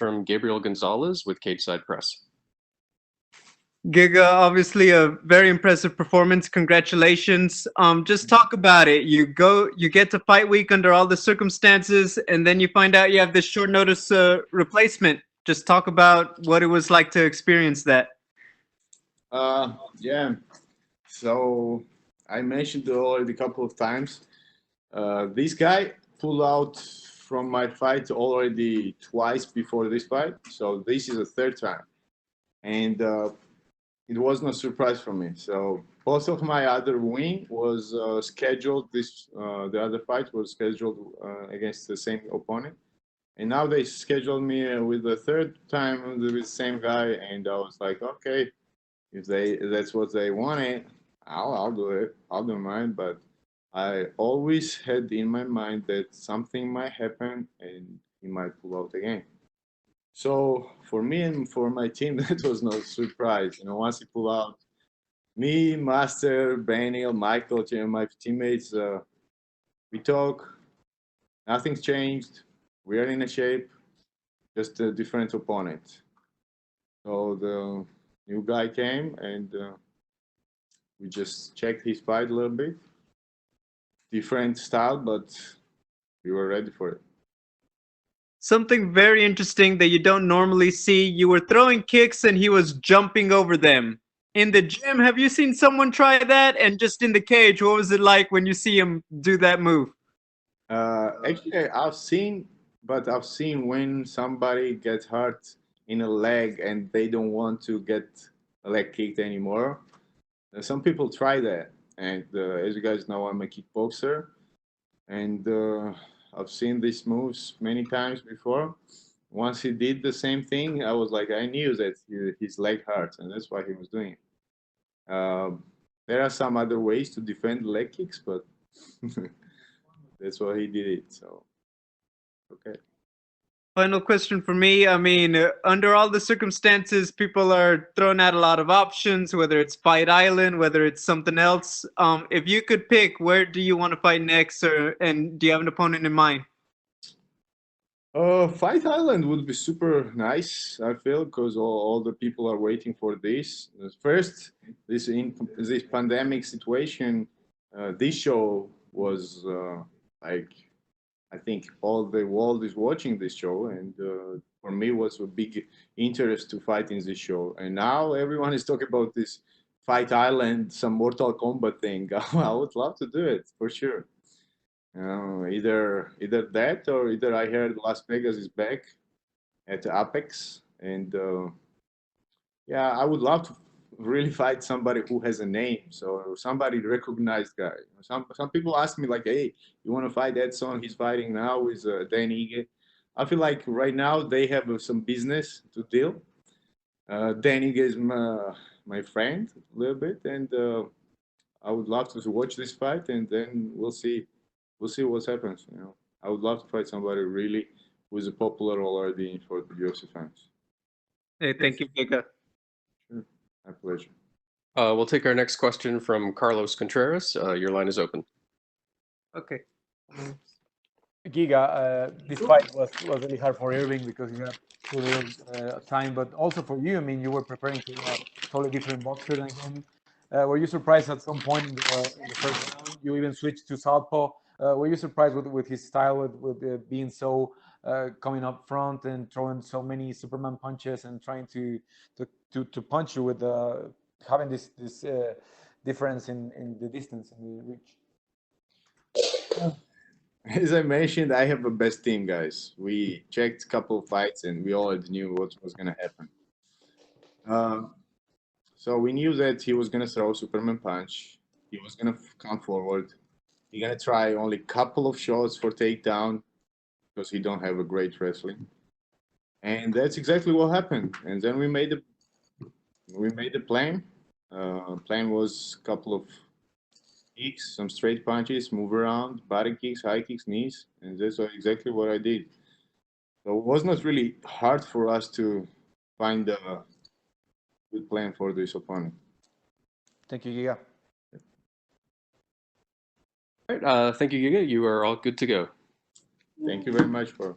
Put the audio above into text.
from Gabriel Gonzalez with Cageside Press. Giga, obviously a very impressive performance. Congratulations. Just talk about it. You get to fight week under all the circumstances, and then you find out you have this short notice replacement. Just talk about what it was like to experience that. Yeah. So I mentioned already a couple of times. This guy pulled out from my fight already twice before this fight. So this is the third time. And it was no surprise for me. So both of my other win was scheduled. The other fight was scheduled against the same opponent, and now they scheduled me with the third time with the same guy. And I was like, okay, if that's what they wanted, I'll do it. I'll do mine. But I always had in my mind that something might happen and he might pull out again. So for me and for my team, that was no surprise. Once he pulled out, me, Master, Daniel, Michael, and my teammates, we talk. Nothing's changed. We are in a shape, just a different opponent. So the new guy came and we just checked his fight a little bit. Different style, but we were ready for it. Something very interesting that you don't normally see. You were throwing kicks and he was jumping over them. In the gym, have you seen someone try that? And just in the cage, what was it like when you see him do that move? Actually, I've seen when somebody gets hurt in a leg and they don't want to get a leg kicked anymore. Some people try that. And as you guys know, I'm a kickboxer. And I've seen these moves many times before. Once he did the same thing, I was like, I knew that his leg hurts, and that's why he was doing it. There are some other ways to defend leg kicks, but that's why he did it. So, okay. Final question for me. I mean, under all the circumstances, people are throwing out a lot of options, whether it's Fight Island, whether it's something else. If you could pick, where do you want to fight next, and do you have an opponent in mind? Fight Island would be super nice, I feel, because all the people are waiting for this. First, this pandemic situation, this show was like, I think all the world is watching this show, and for me was a big interest to fight in this show. And now everyone is talking about this Fight Island, some Mortal Kombat thing. I would love to do it for sure. Either that, or either I heard Las Vegas is back at Apex, and yeah, I would love to really fight somebody who has a name, so somebody recognized guy. Some people ask me like, "Hey, you want to fight Edson? He's fighting now with Dan Ige." I feel like right now they have some business to deal. Dan Ige is my friend a little bit, and I would love to watch this fight, and then we'll see what happens. I would love to fight somebody really who is popular already for the UFC fans. Hey, thank you, Giga. Sure, my pleasure. We'll take our next question from Carlos Contreras. Your line is open. Okay. Giga, this fight was really hard for Irving because you had too little time, but also for you. I mean, you were preparing to be a totally different boxer than him. Were you surprised at some point in the first round? You even switched to southpaw. Were you surprised with his style, with being so coming up front and throwing so many Superman punches and trying to punch you with having this difference in the distance and the reach? As I mentioned, I have a best team, guys. We checked a couple of fights and we already knew what was going to happen. So we knew that he was going to throw Superman punch. He was going to come forward. He's going to try only a couple of shots for takedown because he don't have a great wrestling. And that's exactly what happened. And then we made the plan. Plan was a couple of kicks, some straight punches, move around, body kicks, high kicks, knees, and that's exactly what I did. So it was not really hard for us to find a good plan for this opponent. Thank you, Giga. All right, thank you, Giga. You are all good to go. Thank you very much for